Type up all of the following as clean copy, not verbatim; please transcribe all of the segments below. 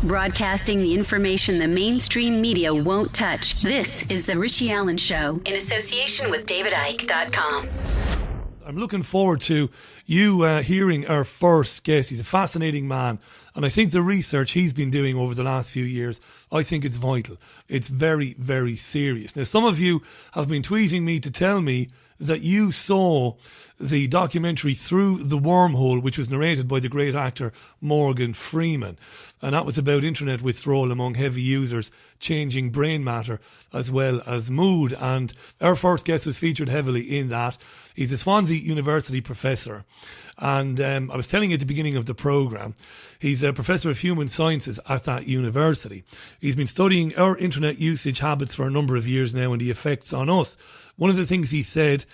Broadcasting the information the mainstream media won't touch. This is The Richie Allen Show in association with DavidIke.com. I'm looking forward to you hearing our first guest. He's a fascinating man, and I think the research he's been doing over the last few years, I think it's vital. It's very, very serious. Now, some of you have been tweeting me to tell me that you saw the documentary Through the Wormhole, which was narrated by the great actor Morgan Freeman. And that was about internet withdrawal among heavy users, changing brain matter as well as mood. And our first guest was featured heavily in that. He's a Swansea University professor. And I was telling you at the beginning of the programme, he's a professor of human sciences at that university. He's been studying our internet usage habits for a number of years now and the effects on us. One of the things he said,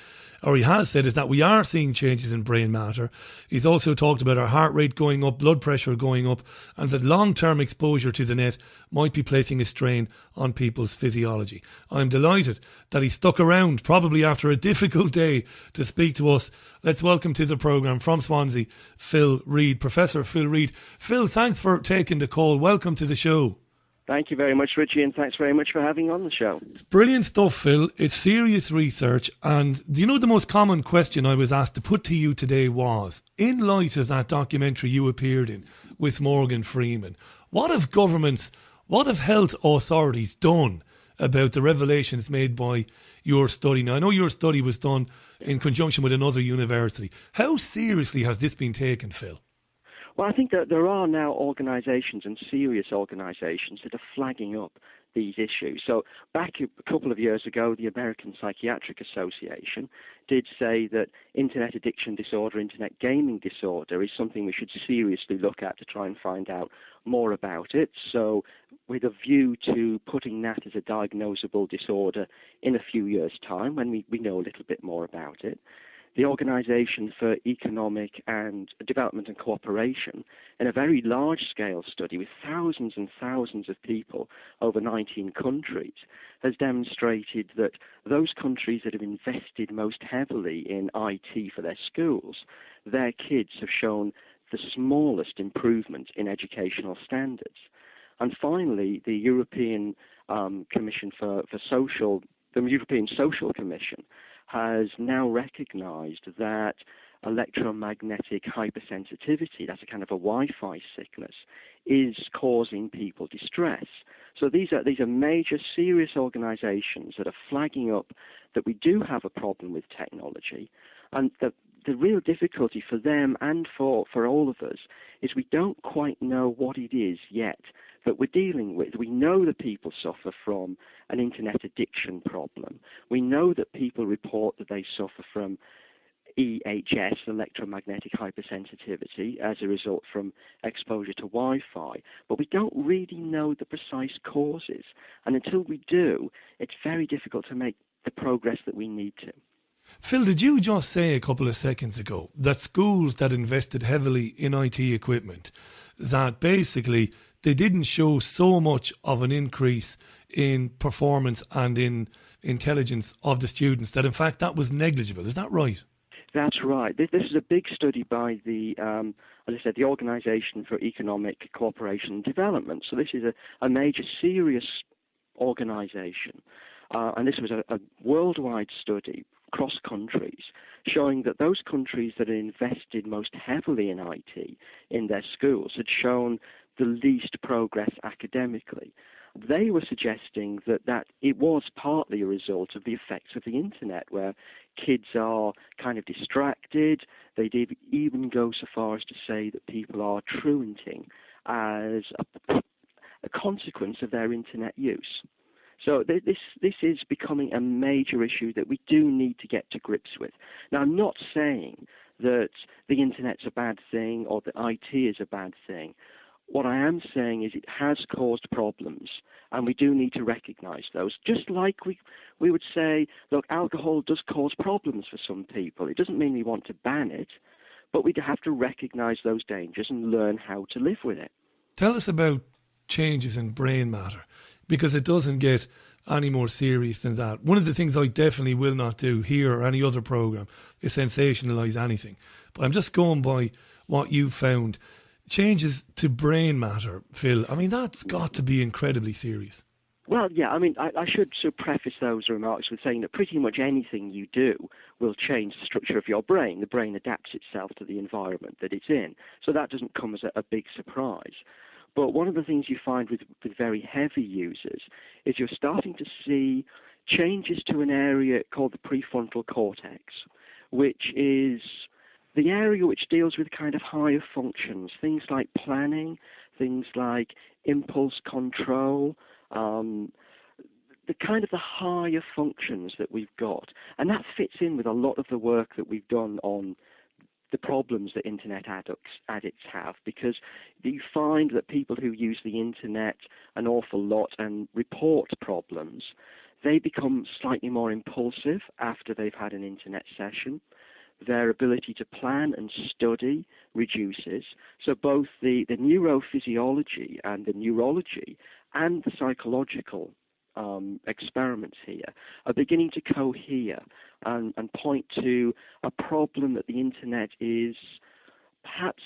or he has said, is that we are seeing changes in brain matter. He's also talked about our heart rate going up, blood pressure going up, and that long-term exposure to the net might be placing a strain on people's physiology. I'm delighted that he stuck around, probably after a difficult day, to speak to us. Let's welcome to the programme from Swansea, Phil Reid, Professor Phil Reid. Phil, thanks for taking the call. Welcome to the show. Thank you very much, Richie, and thanks very much for having me on the show. It's brilliant stuff, Phil. It's serious research. And do you know the most common question I was asked to put to you today was, in light of that documentary you appeared in with Morgan Freeman, what have governments, what have health authorities done about the revelations made by your study? Now, I know your study was done in conjunction with another university. How seriously has this been taken, Phil? Well, I think that there are now organisations and serious organisations that are flagging up these issues. So back a couple of years ago, the American Psychiatric Association did say that internet addiction disorder, internet gaming disorder is something we should seriously look at to try and find out more about it. So with a view to putting that as a diagnosable disorder in a few years' time when we know a little bit more about it. The Organisation for Economic and Development and Cooperation, in a very large-scale study with thousands and thousands of people over 19 countries, has demonstrated that those countries that have invested most heavily in IT for their schools, their kids have shown the smallest improvement in educational standards. And finally, the European Commission the European Social Commission, has now recognized that electromagnetic hypersensitivity, that's a kind of a Wi-Fi sickness, is causing people distress. So these are major, serious organizations that are flagging up that we do have a problem with technology, and the real difficulty for them and for all of us is we don't quite know what it is yet that we're dealing with. We know that people suffer from an internet addiction problem. We know that people report that they suffer from EHS, electromagnetic hypersensitivity, as a result from exposure to Wi-Fi. But we don't really know the precise causes. And until we do, it's very difficult to make the progress that we need to. Phil, did you just say a couple of seconds ago that schools that invested heavily in IT equipment, that basically they didn't show so much of an increase in performance and in intelligence of the students, that in fact that was negligible? Is that right? That's right. This is a big study by the, as I said, the Organisation for Economic Cooperation and Development. So this is a major, serious organisation. And this was a worldwide study across countries, showing that those countries that had invested most heavily in IT in their schools had shown the least progress academically. They were suggesting that it was partly a result of the effects of the internet, where kids are kind of distracted. They did even go so far as to say that people are truanting as a consequence of their internet use. So this is becoming a major issue that we do need to get to grips with. Now, I'm not saying that the internet's a bad thing or that IT is a bad thing. What I am saying is it has caused problems, and we do need to recognize those. Just like we would say, look, alcohol does cause problems for some people. It doesn't mean we want to ban it, but we have to recognize those dangers and learn how to live with it. Tell us about changes in brain matter, because it doesn't get any more serious than that. One of the things I definitely will not do here or any other programme is sensationalise anything. But I'm just going by what you found. changes to brain matter, Phil. I mean, that's got to be incredibly serious. Well, yeah, I mean, I should sort of preface those remarks with saying that pretty much anything you do will change the structure of your brain. The brain adapts itself to the environment that it's in. So that doesn't come as a big surprise. But one of the things you find with very heavy users is you're starting to see changes to an area called the prefrontal cortex, which is the area which deals with kind of higher functions, things like planning, things like impulse control, the kind of the higher functions that we've got. And that fits in with a lot of the work that we've done on the problems that internet addicts have, because you find that people who use the internet an awful lot and report problems, they become slightly more impulsive after they've had an internet session. Their ability to plan and study reduces. So both the neurophysiology and the neurology and the psychological experiments here are beginning to cohere and point to a problem that the internet is perhaps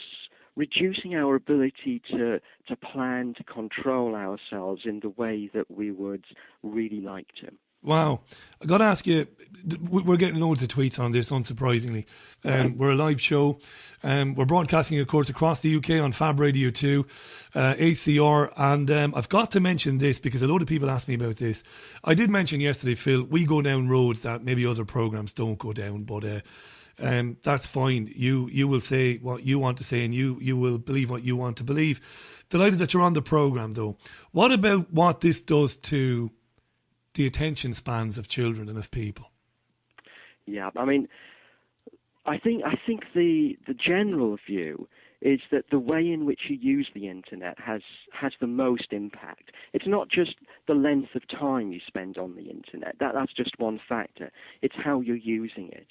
reducing our ability to plan, to control ourselves in the way that we would really like to. Wow. I got to ask you, we're getting loads of tweets on this, unsurprisingly. We're a live show. We're broadcasting, of course, across the UK on Fab Radio 2, ACR. And I've got to mention this because a load of people ask me about this. I did mention yesterday, Phil, we go down roads that maybe other programmes don't go down, but that's fine. You will say what you want to say and you will believe what you want to believe. Delighted that you're on the programme, though. What about what this does to the attention spans of children and of people? Yeah, I mean, I think the general view is that the way in which you use the internet has the most impact. It's not just the length of time you spend on the internet. That's just one factor. It's how you're using it.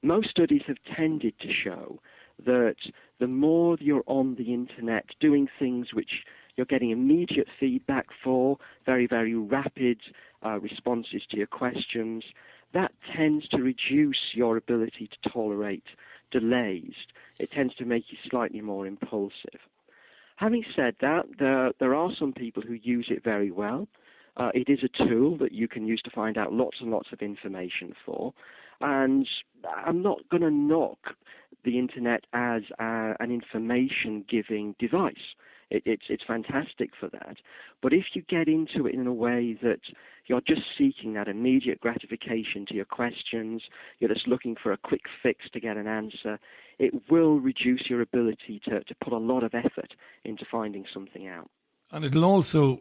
Most studies have tended to show that the more you're on the internet doing things which you're getting immediate feedback for, very, very rapid responses to your questions, that tends to reduce your ability to tolerate delays. It tends to make you slightly more impulsive. Having said that, there are some people who use it very well. It is a tool that you can use to find out lots and lots of information for. And I'm not going to knock the internet as an information-giving device. It's fantastic for that. But if you get into it in a way that you're just seeking that immediate gratification to your questions, you're just looking for a quick fix to get an answer, it will reduce your ability to put a lot of effort into finding something out. And it also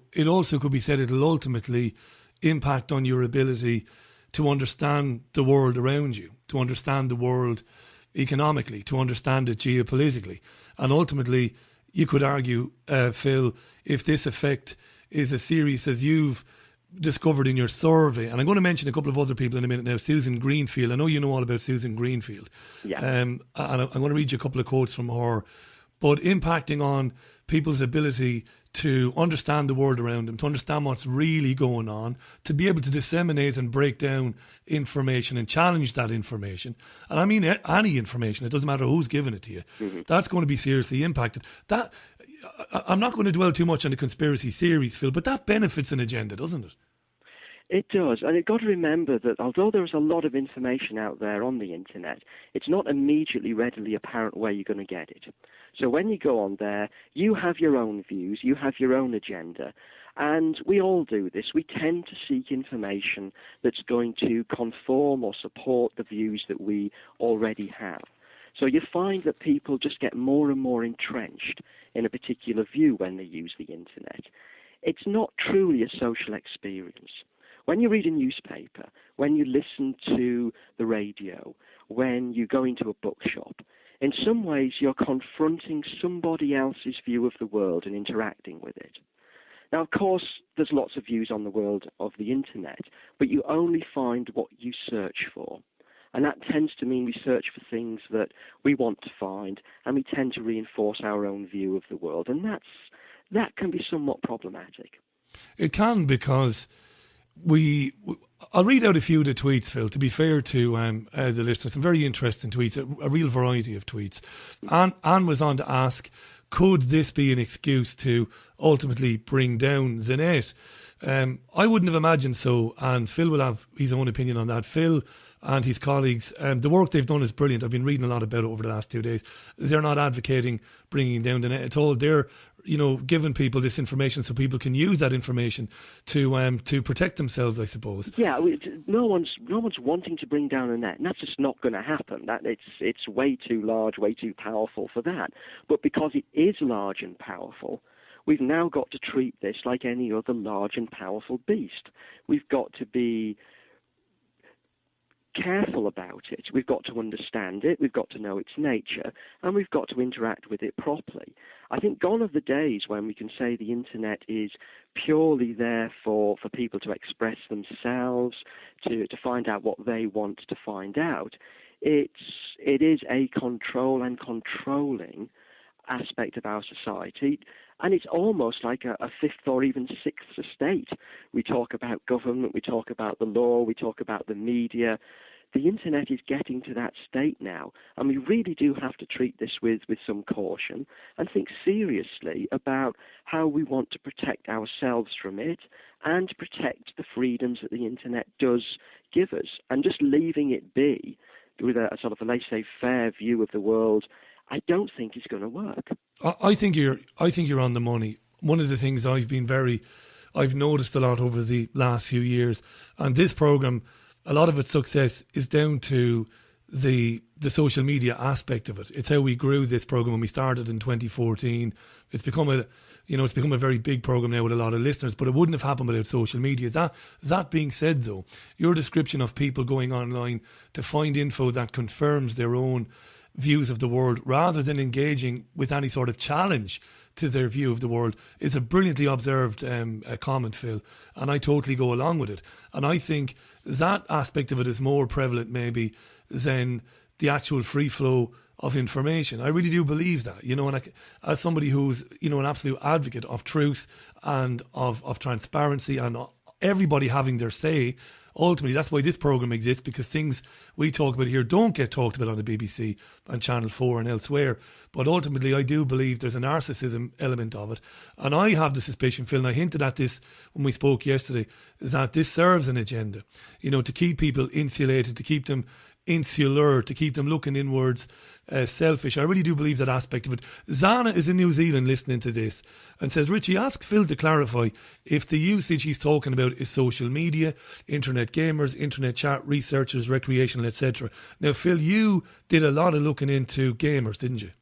could be said it'll ultimately impact on your ability to understand the world around you, to understand the world economically, to understand it geopolitically. And ultimately, you could argue, Phil, if this effect is as serious as you've discovered in your survey, and I'm going to mention a couple of other people in a minute now, Susan Greenfield. I know you know all about Susan Greenfield. Yeah. And I'm going to read you a couple of quotes from her. But impacting on people's ability to understand the world around them, to understand what's really going on, to be able to disseminate and break down information and challenge that information. And I mean any information, it doesn't matter who's giving it to you. Mm-hmm. That's going to be seriously impacted. That I'm not going to dwell too much on the conspiracy theories, Phil, but that benefits an agenda, doesn't it? It does, and you've got to remember that although there's a lot of information out there on the internet, it's not immediately readily apparent where you're going to get it. So when you go on there, you have your own views, you have your own agenda, and we all do this. We tend to seek information that's going to conform or support the views that we already have. So you find that people just get more and more entrenched in a particular view when they use the internet. It's not truly a social experience. When you read a newspaper, when you listen to the radio, when you go into a bookshop, in some ways you're confronting somebody else's view of the world and interacting with it. Now, of course, there's lots of views on the world of the internet, but you only find what you search for. And that tends to mean we search for things that we want to find, and we tend to reinforce our own view of the world. And that can be somewhat problematic. It can, because I'll read out a few of the tweets, Phil, to be fair to the listeners. Some very interesting tweets, a real variety of tweets. Anne was on to ask, could this be an excuse to ultimately bring down the net? I wouldn't have imagined so, and Phil will have his own opinion on that. Phil and his colleagues, the work they've done is brilliant. I've been reading a lot about it over the last 2 days. They're not advocating bringing down the net at all. They're, giving people this information so people can use that information to protect themselves, I suppose. Yeah, no one's wanting to bring down the net, and that's just not going to happen. That it's way too large, way too powerful for that. But because it is large and powerful, we've now got to treat this like any other large and powerful beast. We've got to be careful about it. We've got to understand it. We've got to know its nature, and we've got to interact with it properly. I think gone are the days when we can say the internet is purely there for people to express themselves, to find out what they want to find out. It is a control and controlling aspect of our society, and it's almost like a fifth or even sixth estate. We talk about government, we talk about the law, we talk about the media. The internet is getting to that state now, and we really do have to treat this with some caution and think seriously about how we want to protect ourselves from it and protect the freedoms that the internet does give us. And just leaving it be with a sort of a laissez-faire view of the world, I don't think is going to work. I think you're on the money. One of the things I've noticed a lot over the last few years, and this programme, a lot of its success is down to the social media aspect of it. It's how we grew this programme when we started in 2014. It's become a very big programme now with a lot of listeners, but it wouldn't have happened without social media. That being said, though, your description of people going online to find info that confirms their own views of the world rather than engaging with any sort of challenge to their view of the world is a brilliantly observed comment, Phil, and I totally go along with it. And I think that aspect of it is more prevalent maybe than the actual free flow of information. I really do believe that, and as somebody who's, an absolute advocate of truth and of transparency and everybody having their say, ultimately, that's why this programme exists, because things we talk about here don't get talked about on the BBC and Channel 4 and elsewhere. But ultimately, I do believe there's a narcissism element of it. And I have the suspicion, Phil, and I hinted at this when we spoke yesterday, is that this serves an agenda, to keep people insulated, to keep them insular, to keep them looking inwards, selfish. I really do believe that aspect of it. Zana is in New Zealand listening to this and says, Richie, ask Phil to clarify if the usage he's talking about is social media, internet gamers, internet chat, researchers, recreational, etc. Now, Phil, you did a lot of looking into gamers, didn't you?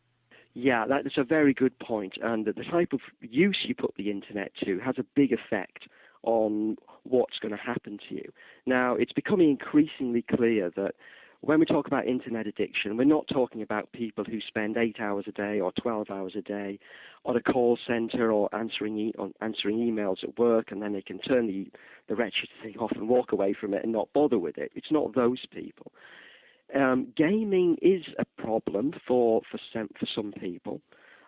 Yeah, that's a very good point. And the type of use you put the internet to has a big effect on what's going to happen to you. Now, it's becoming increasingly clear that when we talk about internet addiction, we're not talking about people who spend 8 hours a day or 12 hours a day on a call centre or answering emails at work, and then they can turn the wretched thing off and walk away from it and not bother with it. It's not those people. Gaming is a problem for some people,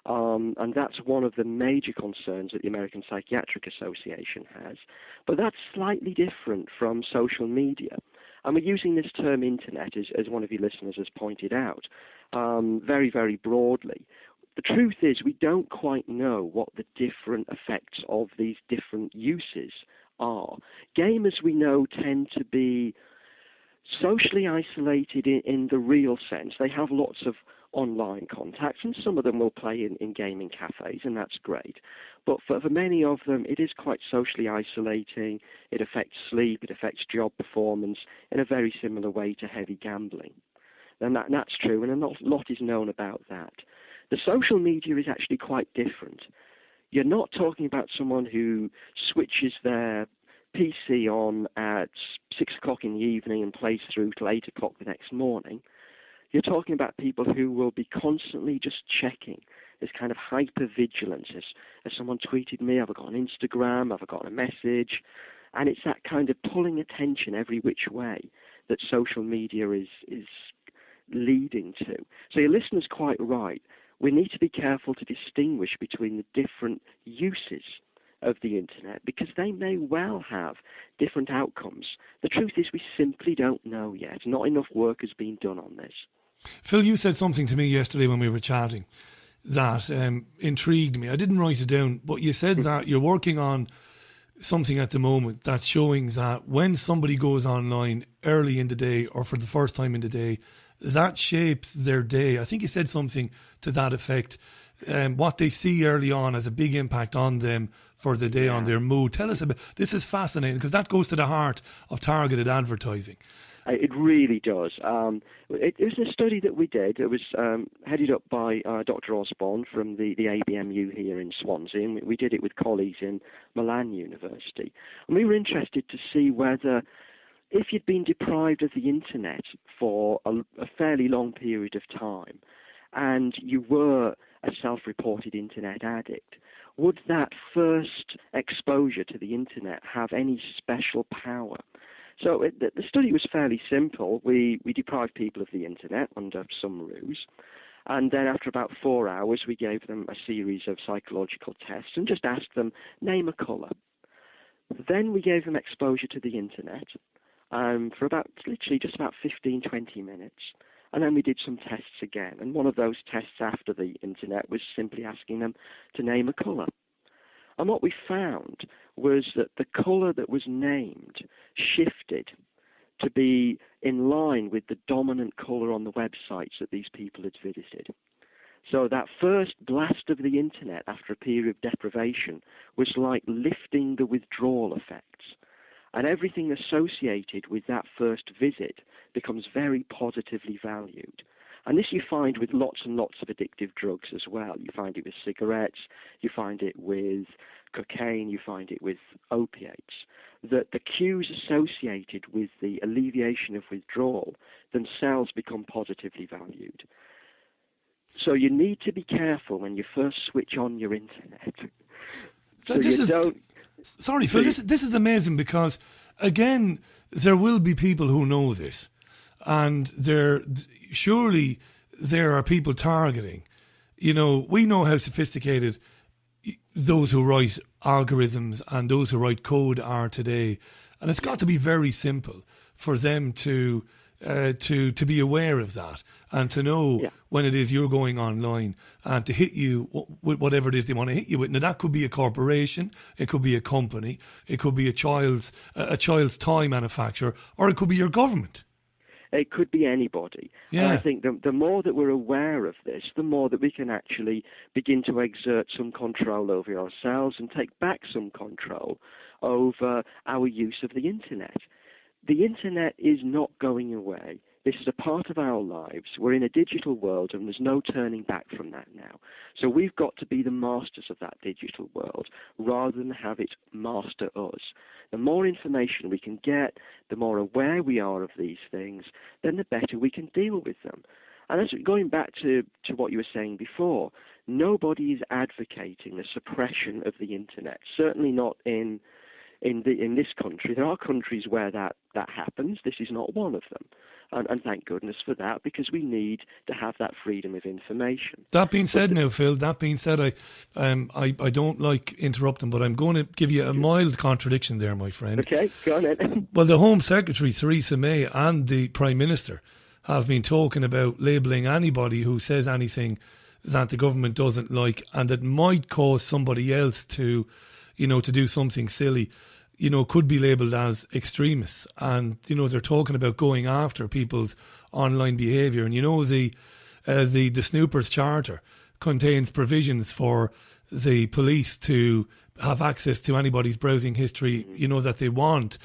and that's one of the major concerns that the American Psychiatric Association has. But that's slightly different from social media. And we're using this term internet, as one of your listeners has pointed out, very, very broadly. The truth is we don't quite know what the different effects of these different uses are. Gamers, we know, tend to be socially isolated in the real sense. They have lots of online contacts, and some of them will play in gaming cafes, and that's great. But for many of them, it is quite socially isolating. It affects sleep, it affects job performance in a very similar way to heavy gambling. And that's true, and a lot is known about that. The social media is actually quite different. You're not talking about someone who switches their PC on at 6 o'clock in the evening and plays through till 8 o'clock the next morning. You're talking about people who will be constantly just checking. There's kind of hyper-vigilance. As someone tweeted me, have I got an Instagram? Have I got a message? And it's that kind of pulling attention every which way that social media is leading to. So your listener's quite right. We need to be careful to distinguish between the different uses of the internet, because they may well have different outcomes. The truth is we simply don't know yet. Not enough work has been done on this. Phil, you said something to me yesterday when we were chatting, that intrigued me. I didn't write it down, but you said that you're working on something at the moment that's showing that when somebody goes online early in the day or for the first time in the day, that shapes their day. I think you said something to that effect. What they see early on has a big impact on them for the day, on their mood. Tell us about this. Is fascinating because that goes to the heart of targeted advertising. It really does. It was a study that we did. It was headed up by Dr. Osborne from the ABMU here in Swansea, and we did it with colleagues in Milan University. And we were interested to see whether, if you'd been deprived of the internet for a fairly long period of time, and you were a self-reported internet addict, would that first exposure to the internet have any special power? So the study was fairly simple. We deprived people of the internet under some ruse, and then after about 4 hours, we gave them a series of psychological tests and just asked them, name a colour. Then we gave them exposure to the internet for literally just about 15, 20 minutes. And then we did some tests again. And one of those tests after the internet was simply asking them to name a colour. And what we found was that the colour that was named shifted to be in line with the dominant colour on the websites that these people had visited. So that first blast of the internet after a period of deprivation was like lifting the withdrawal effects. And everything associated with that first visit becomes very positively valued. And this you find with lots and lots of addictive drugs as well. You find it with cigarettes, you find it with cocaine, you find it with opiates, that the cues associated with the alleviation of withdrawal themselves become positively valued. So you need to be careful when you first switch on your internet. Sorry, Phil, this is amazing because, again, there will be people who know this, and surely there are people targeting. You know, we know how sophisticated those who write algorithms and those who write code are today, and it's got to be very simple for them to be aware of that and to know when it is you're going online and to hit you with whatever it is they want to hit you with. Now that could be a corporation, it could be a company, it could be a child's toy manufacturer, or it could be your government. It could be anybody. Yeah. And I think the more that we're aware of this, the more that we can actually begin to exert some control over ourselves and take back some control over our use of the internet. The internet is not going away. This is a part of our lives. We're in a digital world and there's no turning back from that now. So we've got to be the masters of that digital world rather than have it master us. The more information we can get, the more aware we are of these things, then the better we can deal with them. And as going back to what you were saying before, nobody is advocating the suppression of the internet, certainly not in this country. There are countries where that happens. This is not one of them. And thank goodness for that, because we need to have that freedom of information. That being said now, Phil, I don't like interrupting, but I'm going to give you a mild contradiction there, my friend. Okay, go on then. Well, the Home Secretary, Theresa May, and the Prime Minister have been talking about labelling anybody who says anything that the government doesn't like and that might cause somebody else to do something silly, could be labelled as extremists. And, they're talking about going after people's online behaviour. And, the Snoopers Charter contains provisions for the police to have access to anybody's browsing history, that they want.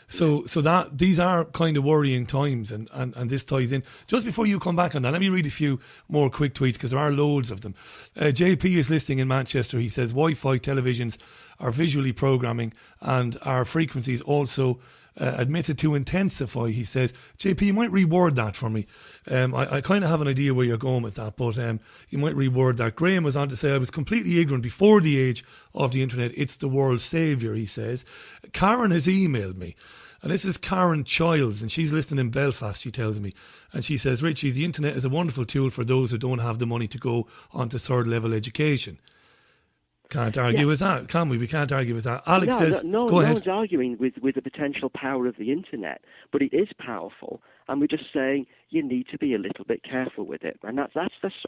So that these are kind of worrying times, and this ties in. Just before you come back on that, let me read a few more quick tweets because there are loads of them. JP is listening in Manchester. He says Wi-Fi televisions are visually programming and our frequencies also admitted to intensify, he says. JP, you might reword that for me. I kind of have an idea where you're going with that, but you might reword that. Graham was on to say, I was completely ignorant before the age of the internet. It's the world's saviour, he says. Karen has emailed me, and this is Karen Childs, and she's listening in Belfast, she tells me. And she says, Richie, the internet is a wonderful tool for those who don't have the money to go on to third level education. Can't argue with that, can we? We can't argue with that. Alex says, no go ahead. one's arguing with the potential power of the internet, but it is powerful, and we're just saying you need to be a little bit careful with it, and that's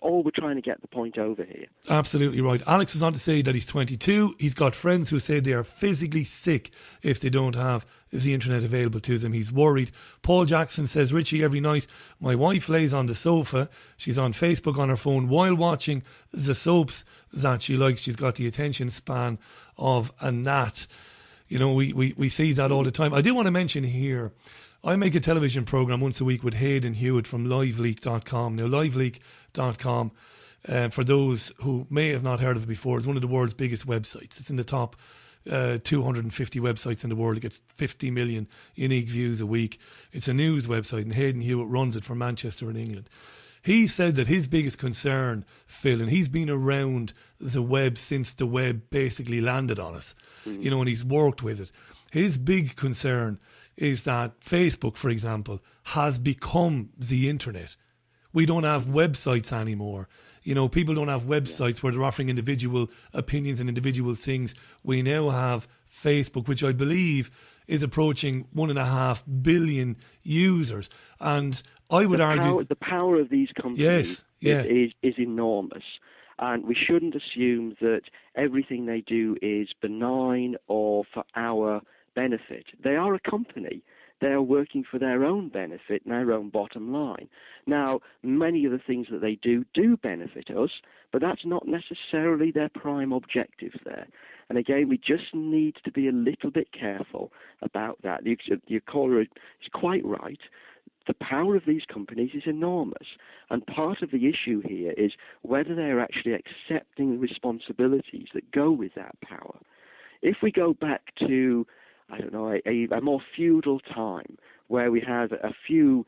all we're trying to get the point over here. Absolutely right. Alex is on to say that he's 22. He's got friends who say they are physically sick if they don't have the internet available to them. He's worried. Paul Jackson says, Richie, every night my wife lays on the sofa. She's on Facebook on her phone while watching the soaps that she likes. She's got the attention span of a gnat. You know, we see that all the time. I do want to mention here, I make a television programme once a week with Hayden Hewitt from liveleak.com. Now, liveleak.com, for those who may have not heard of it before, is one of the world's biggest websites. It's in the top 250 websites in the world. It gets 50 million unique views a week. It's a news website, and Hayden Hewitt runs it from Manchester in England. He said that his biggest concern, Phil, and he's been around the web since the web basically landed on us, you know, and he's worked with it. His big concern is that Facebook, for example, has become the internet. We don't have websites anymore. You know, people don't have websites where they're offering individual opinions and individual things. We now have Facebook, which I believe is approaching 1.5 billion users. And I would argue the power of these companies is enormous. And we shouldn't assume that everything they do is benign or for our benefit. They are a company. They are working for their own benefit and their own bottom line. Now, many of the things that they do benefit us, but that's not necessarily their prime objective there. And again, we just need to be a little bit careful about that. Your caller is quite right. The power of these companies is enormous. And part of the issue here is whether they're actually accepting the responsibilities that go with that power. If we go back to, I don't know, a more feudal time where we had a few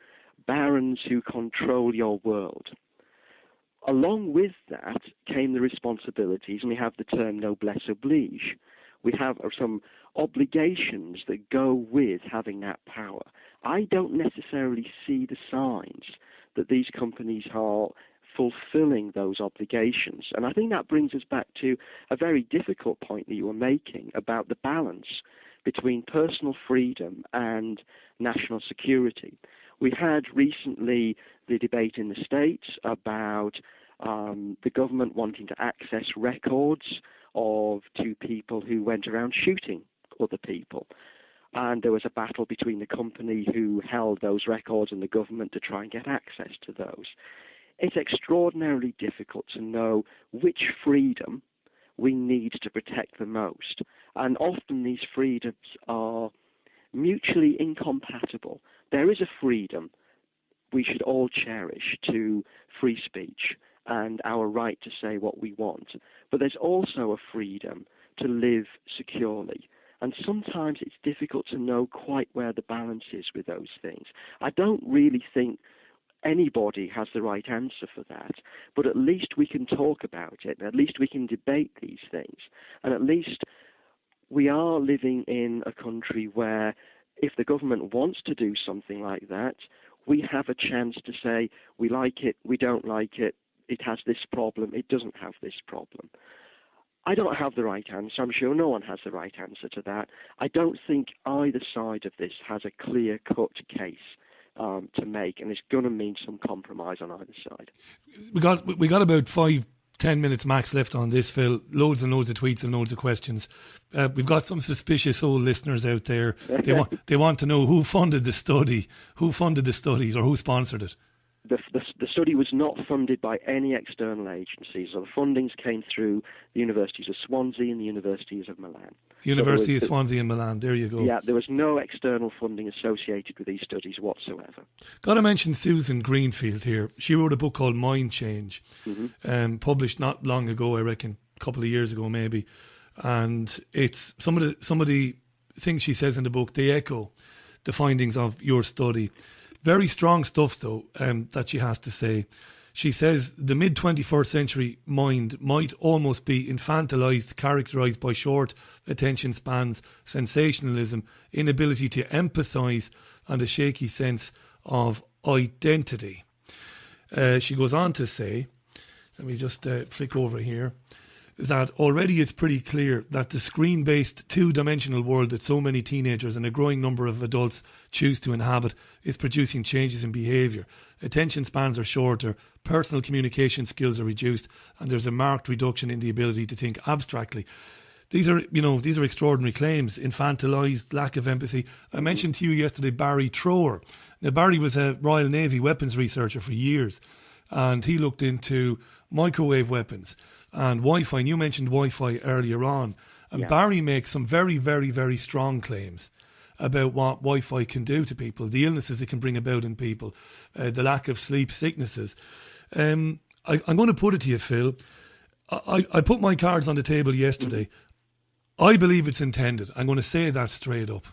barons who control your world, along with that came the responsibilities, and we have the term noblesse oblige. We have some obligations that go with having that power. I don't necessarily see the signs that these companies are fulfilling those obligations. And I think that brings us back to a very difficult point that you were making about the balance between personal freedom and national security. We had recently the debate in the States about the government wanting to access records of two people who went around shooting other people. And there was a battle between the company who held those records and the government to try and get access to those. It's extraordinarily difficult to know which freedom we need to protect the most. And often these freedoms are mutually incompatible. There is a freedom we should all cherish to free speech and our right to say what we want. But there's also a freedom to live securely. And sometimes it's difficult to know quite where the balance is with those things. I don't really think anybody has the right answer for that, but at least we can talk about it, and at least we can debate these things, and at least we are living in a country where if the government wants to do something like that, we have a chance to say we like it, we don't like it, it has this problem, it doesn't have this problem. I don't have the right answer. I'm sure no one has the right answer to that. I don't think either side of this has a clear-cut case to make, and it's going to mean some compromise on either side. We got about 5-10 minutes max left on this, Phil. Loads and loads of tweets and loads of questions. We've got some suspicious old listeners out there. They want to know who funded the study, who funded the studies, or who sponsored it. The study was not funded by any external agencies. So the fundings came through the universities of Swansea and the universities of Milan. University of Swansea and Milan, there you go. Yeah, there was no external funding associated with these studies whatsoever. Got to mention Susan Greenfield here. She wrote a book called Mind Change, published not long ago, I reckon, a couple of years ago maybe. And it's some of the things she says in the book, they echo the findings of your study. Very strong stuff, though, that she has to say. She says the mid-21st century mind might almost be infantilized, characterized by short attention spans, sensationalism, inability to empathize, and a shaky sense of identity. She goes on to say, let me just flick over here. that already it's pretty clear that the screen-based two-dimensional world that so many teenagers and a growing number of adults choose to inhabit is producing changes in behaviour. Attention spans are shorter, personal communication skills are reduced, and there's a marked reduction in the ability to think abstractly. These are extraordinary claims. Infantilised, lack of empathy. I mentioned to you yesterday Barry Trower. Now, Barry was a Royal Navy weapons researcher for years, and he looked into microwave weapons and Wi-Fi. And you mentioned Wi-Fi earlier on. And Barry makes some very, very, very strong claims about what Wi-Fi can do to people, the illnesses it can bring about in people, the lack of sleep, sicknesses. I'm going to put it to you, Phil. I put my cards on the table yesterday. I believe it's intended. I'm going to say that straight up.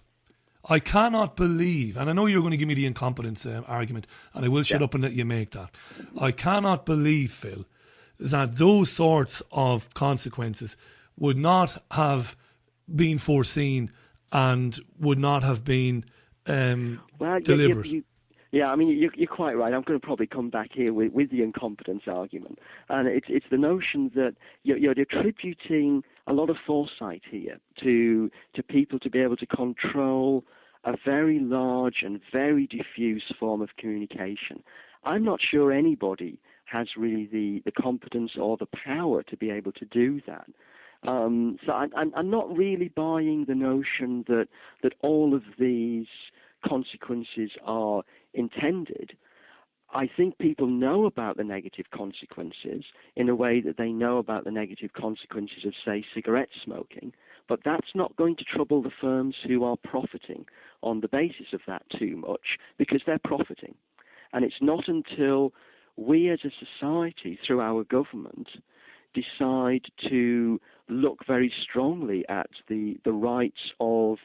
I cannot believe, and I know you're going to give me the incompetence argument, and I will shut up and let you make that. I cannot believe, Phil, that those sorts of consequences would not have been foreseen and would not have been deliberate. I mean, you're quite right. I'm going to probably come back here with the incompetence argument. And it's the notion that you're attributing a lot of foresight here to people to be able to control a very large and very diffuse form of communication. I'm not sure anybody has really the competence or the power to be able to do that. So I'm not really buying the notion that all of these consequences are intended. I think people know about the negative consequences in a way that they know about the negative consequences of, say, cigarette smoking, but that's not going to trouble the firms who are profiting on the basis of that too much, because they're profiting. And it's not until we as a society, through our government, decide to look very strongly at the rights of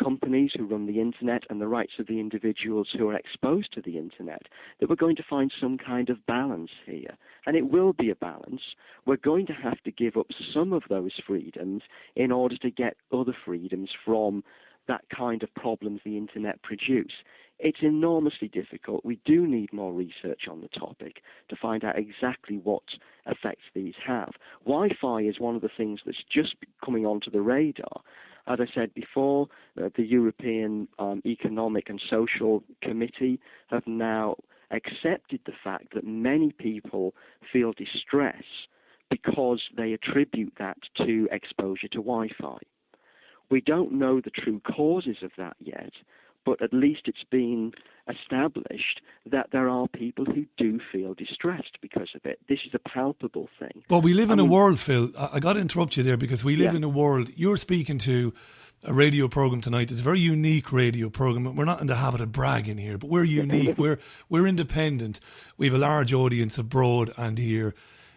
companies who run the internet and the rights of the individuals who are exposed to the internet, that we're going to find some kind of balance here. And it will be a balance. We're going to have to give up some of those freedoms in order to get other freedoms from that kind of problems the internet produce. It's enormously difficult. We do need more research on the topic to find out exactly what effects these have. Wi-Fi is one of the things that's just coming onto the radar. As I said before, the European Economic and Social Committee have now accepted the fact that many people feel distress because they attribute that to exposure to Wi-Fi. We don't know the true causes of that yet, but at least it's been established that there are people who do feel distressed because of it. This is a palpable thing. Well, we live in a world, Phil. I got to interrupt you there because we live in a world. You're speaking to a radio program tonight. It's a very unique radio program. We're not in the habit of bragging here, but we're unique. we're independent. We have a large audience abroad and here.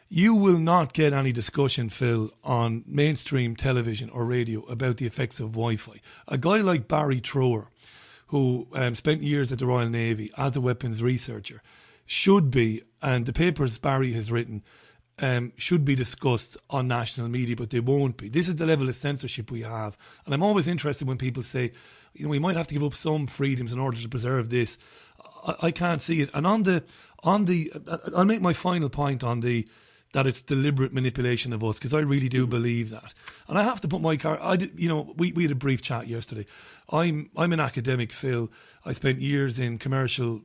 You will not get any discussion, Phil, on mainstream television or radio about the effects of Wi-Fi. A guy like Barry Trower, who spent years at the Royal Navy as a weapons researcher, should be, and the papers Barry has written, should be discussed on national media, but they won't be. This is the level of censorship we have. And I'm always interested when people say, we might have to give up some freedoms in order to preserve this. I can't see it. And I'll make my final point on that it's deliberate manipulation of us, because I really do believe that. And I have to put my card. We had a brief chat yesterday. I'm an academic, Phil. I spent years in commercial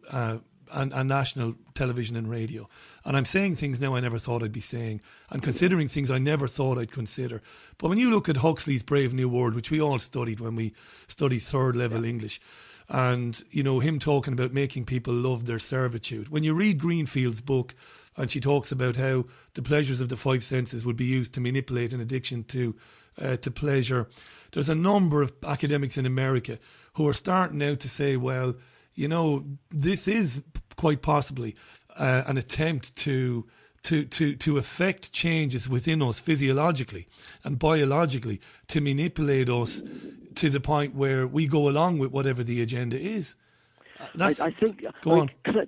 and national television and radio, and I'm saying things now I never thought I'd be saying, and considering things I never thought I'd consider. But when you look at Huxley's Brave New World, which we all studied when we studied third level English, and him talking about making people love their servitude. When you read Greenfield's book, and she talks about how the pleasures of the five senses would be used to manipulate an addiction to pleasure. There's a number of academics in America who are starting out to say, well, this is quite possibly an attempt to affect changes within us physiologically and biologically, to manipulate us to the point where we go along with whatever the agenda is. I think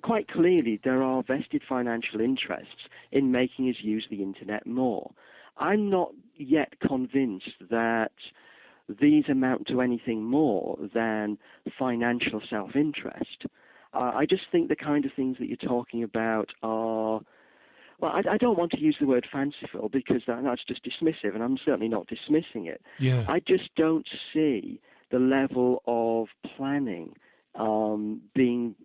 quite clearly there are vested financial interests in making us use the internet more. I'm not yet convinced that these amount to anything more than financial self-interest. I just think the kind of things that you're talking about are, Well, I don't want to use the word fanciful because that's just dismissive, and I'm certainly not dismissing it. Yeah. I just don't see the level of planning being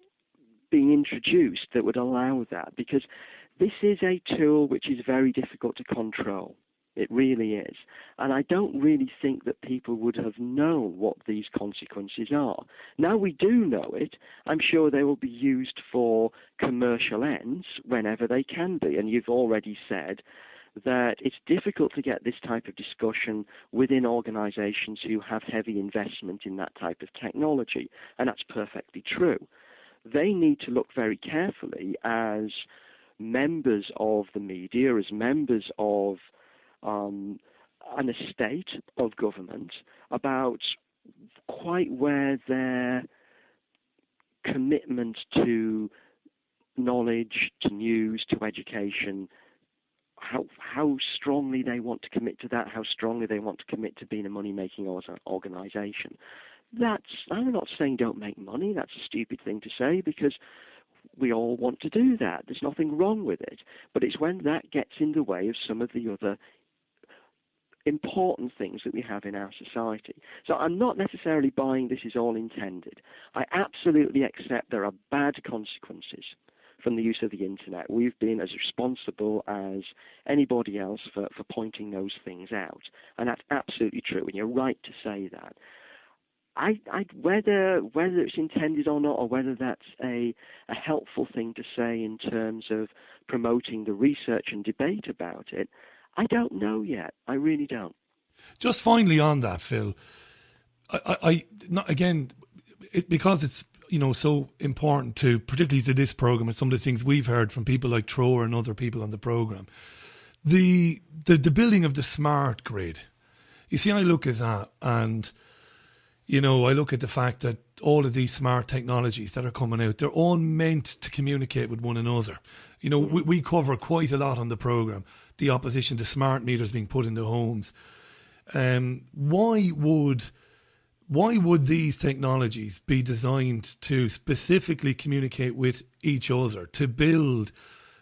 introduced that would allow that, because this is a tool which is very difficult to control. It really is. And I don't really think that people would have known what these consequences are. Now we do know it. I'm sure they will be used for commercial ends whenever they can be. And you've already said that it's difficult to get this type of discussion within organizations who have heavy investment in that type of technology. And that's perfectly true. They need to look very carefully as members of the media, as members of an estate of government, about quite where their commitment to knowledge, to news, to education, how strongly they want to commit to that, how strongly they want to commit to being a money-making organization. I'm not saying don't make money. That's a stupid thing to say, because we all want to do that. There's nothing wrong with it. But it's when that gets in the way of some of the other important things that we have in our society. So I'm not necessarily buying this is all intended. I absolutely accept there are bad consequences from the use of the internet. We've been as responsible as anybody else for pointing those things out. And that's absolutely true, and you're right to say that. Whether it's intended or not, or whether that's a helpful thing to say in terms of promoting the research and debate about it, I don't know yet. I really don't. Just finally on that, Phil, because it's so important to, particularly to this program, and some of the things we've heard from people like Thurs and other people on the program, the building of the smart grid. You see, I look at that, and I look at the fact that all of these smart technologies that are coming out, they're all meant to communicate with one another. We cover quite a lot on the programme, the opposition to smart meters being put into homes. Why would these technologies be designed to specifically communicate with each other, to build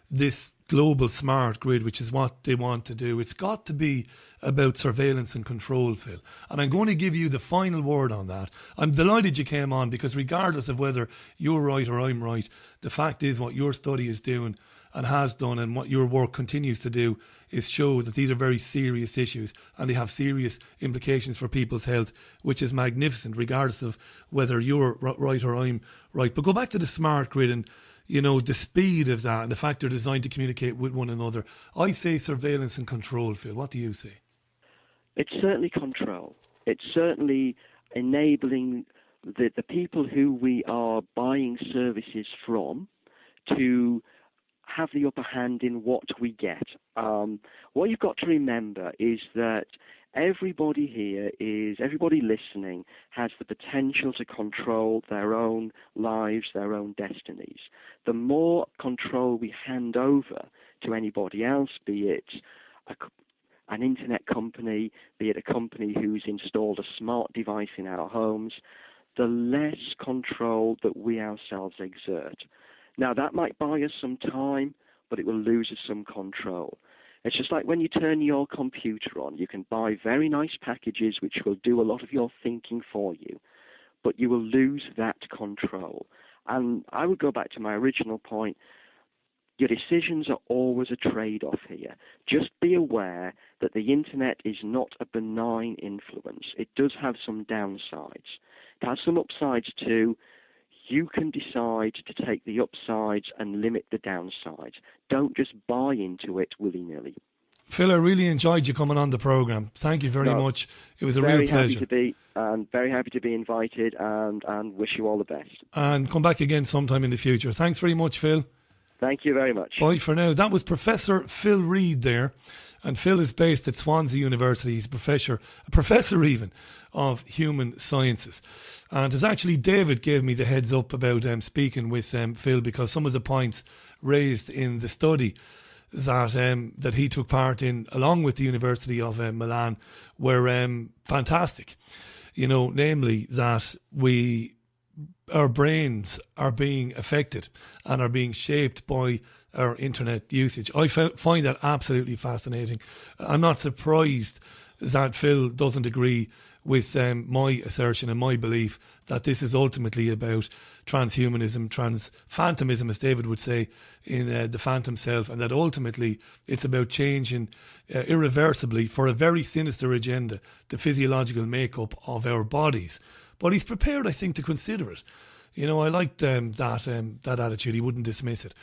this global smart grid, which is what they want to do? It's got to be about surveillance and control, Phil. And I'm going to give you the final word on that. I'm delighted you came on, because regardless of whether you're right or I'm right, the fact is what your study is doing and has done, and what your work continues to do, is show that these are very serious issues and they have serious implications for people's health, which is magnificent, regardless of whether you're right or I'm right. But go back to the smart grid and the speed of that, and the fact they're designed to communicate with one another. I say surveillance and control, Phil. What do you say? It's certainly control. It's certainly enabling the people who we are buying services from to have the upper hand in what we get. What you've got to remember is that everybody listening has the potential to control their own lives, their own destinies. The more control we hand over to anybody else, be it an internet company, be it a company who's installed a smart device in our homes, the less control that we ourselves exert. Now, that might buy us some time, but it will lose us some control. It's just like when you turn your computer on, you can buy very nice packages which will do a lot of your thinking for you, but you will lose that control. And I would go back to my original point. Your decisions are always a trade-off here. Just be aware that the internet is not a benign influence. It does have some downsides. It has some upsides too. You can decide to take the upsides and limit the downsides. Don't just buy into it willy-nilly. Phil, I really enjoyed you coming on the programme. Thank you very much. It was a real pleasure. Very happy to be invited, and wish you all the best. And come back again sometime in the future. Thanks very much, Phil. Thank you very much. Bye for now. That was Professor Phil Reid there. And Phil is based at Swansea University. He's a professor even, of human sciences. And it's actually David gave me the heads up about speaking with Phil, because some of the points raised in the study that he took part in, along with the University of Milan, were fantastic. Namely that we our brains are being affected and are being shaped by our internet usage. I find that absolutely fascinating. I'm not surprised that Phil doesn't agree with my assertion and my belief that this is ultimately about transhumanism, phantomism, as David would say, in the phantom self, and that ultimately it's about changing irreversibly, for a very sinister agenda, the physiological makeup of our bodies. But he's prepared, I think, to consider it. You know, I liked that attitude. He wouldn't dismiss it.